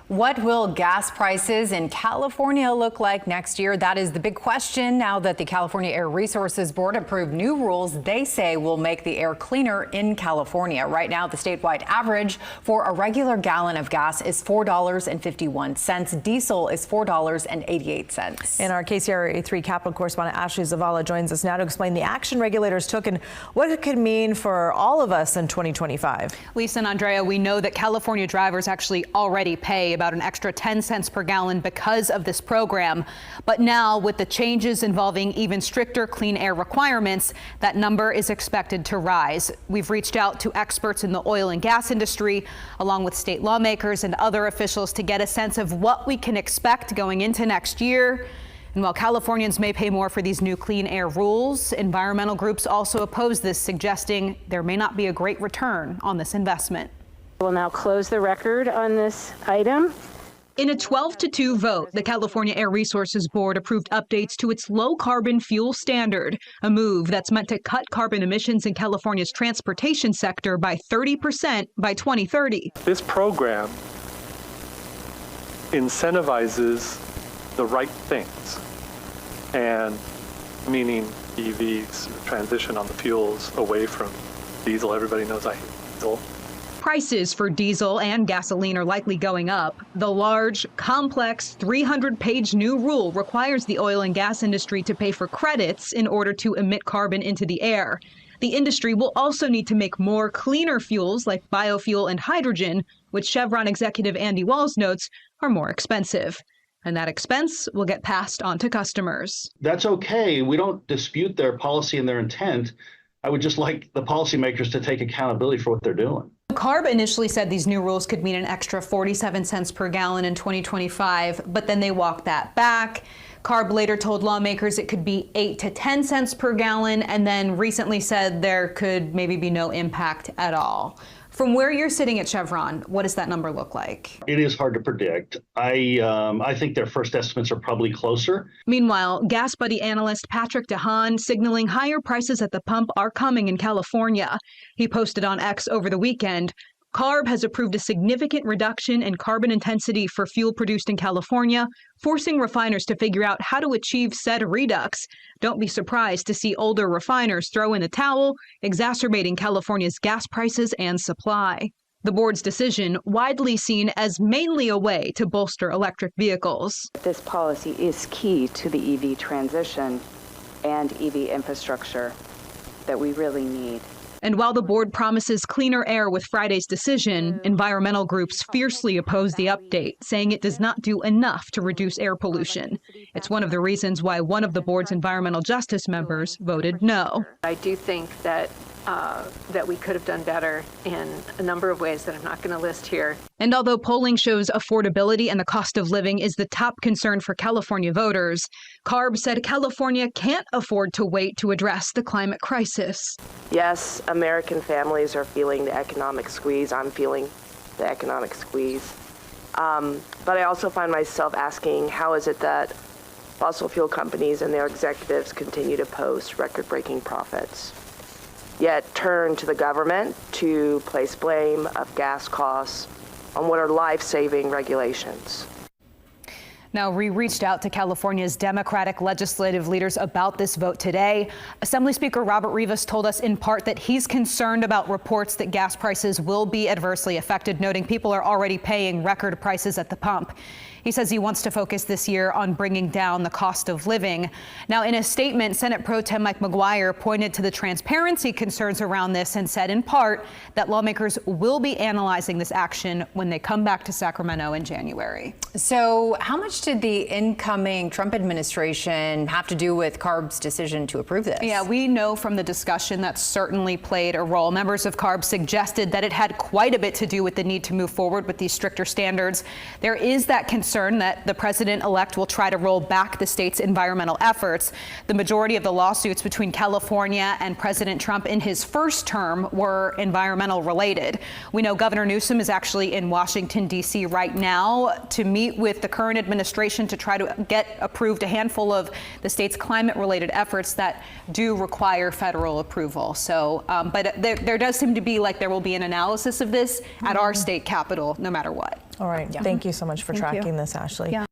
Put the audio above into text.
What will gas prices in California look like next year? That is the big question now that the California Air Resources Board approved new rules they say will make the air cleaner in California. Right now, the statewide average for a regular gallon of gas is $4.51. Diesel is $4.88. And our KCRA3 Capitol correspondent Ashley Zavala joins us now to explain the action regulators took and what it could mean for all of us in 2025. Lisa and Andrea, we know that California drivers actually already pay about an extra 10 cents per gallon because of this program. But now, with the changes involving even stricter clean air requirements, that number is expected to rise. We've reached out to experts in the oil and gas industry, along with state lawmakers and other officials, to get a sense of what we can expect going into next year. And while Californians may pay more for these new clean air rules, environmental groups also oppose this, suggesting there may not be a great return on this investment. We'll now close the record on this item. In a 12-2 vote, the California Air Resources Board approved updates to its low-carbon fuel standard, a move that's meant to cut carbon emissions in California's transportation sector by 30% by 2030. This program incentivizes the right things, and meaning EVs, transition on the fuels away from diesel. Everybody knows I hate diesel. Prices for diesel and gasoline are likely going up. The large, complex, 300-page new rule requires the oil and gas industry to pay for credits in order to emit carbon into the air. The industry will also need to make more cleaner fuels like biofuel and hydrogen, which Chevron executive Andy Walls notes are more expensive. And that expense will get passed on to customers. That's okay. We don't dispute their policy and their intent. I would just like the policymakers to take accountability for what they're doing. CARB initially said these new rules could mean an extra 47 cents per gallon in 2025, but then they walked that back. CARB later told lawmakers it could be 8 to 10 cents per gallon, and then recently said there could maybe be no impact at all. From where you're sitting at Chevron, what does that number look like? It is hard to predict. I think their first estimates are probably closer. Meanwhile, Gas Buddy analyst Patrick DeHaan signaling higher prices at the pump are coming in California. He posted on X over the weekend, CARB has approved a significant reduction in carbon intensity for fuel produced in California, forcing refiners to figure out how to achieve said redux. Don't be surprised to see older refiners throw in the towel, exacerbating California's gas prices and supply. The board's decision widely seen as mainly a way to bolster electric vehicles. This policy is key to the EV transition and EV infrastructure that we really need. And while the board promises cleaner air with Friday's decision, environmental groups fiercely oppose the update, saying it does not do enough to reduce air pollution. It's one of the reasons why one of the board's environmental justice members voted no. I do think that we could have done better in a number of ways that I'm not going to list here. And although polling shows affordability and the cost of living is the top concern for California voters, CARB said California can't afford to wait to address the climate crisis. Yes, American families are feeling the economic squeeze. I'm feeling the economic squeeze. But I also find myself asking, how is it that fossil fuel companies and their executives continue to post record-breaking profits, yet turn to the government to place blame of gas costs on what are life-saving regulations? Now, we reached out to California's Democratic legislative leaders about this vote today. Assembly Speaker Robert Rivas told us in part that he's concerned about reports that gas prices will be adversely affected, noting people are already paying record prices at the pump. He says he wants to focus this year on bringing down the cost of living. Now, in a statement, Senate Pro Tem Mike McGuire pointed to the transparency concerns around this and said in part that lawmakers will be analyzing this action when they come back to Sacramento in January. So how much did the incoming Trump administration have to do with CARB's decision to approve this? Yeah, we know from the discussion that certainly played a role. Members of CARB suggested that it had quite a bit to do with the need to move forward with these stricter standards. There is that concern that the president-elect will try to roll back the state's environmental efforts. The majority of the lawsuits between California and President Trump in his first term were environmental related. We know Governor Newsom is actually in Washington, D.C. right now to meet with the current administration administration to try to get approved a handful of the state's climate-related efforts that do require federal approval. So, but there does seem to be like there will be an analysis of this at our state capitol, no matter what. All right. Thank you so much for tracking this, Ashley. Yeah.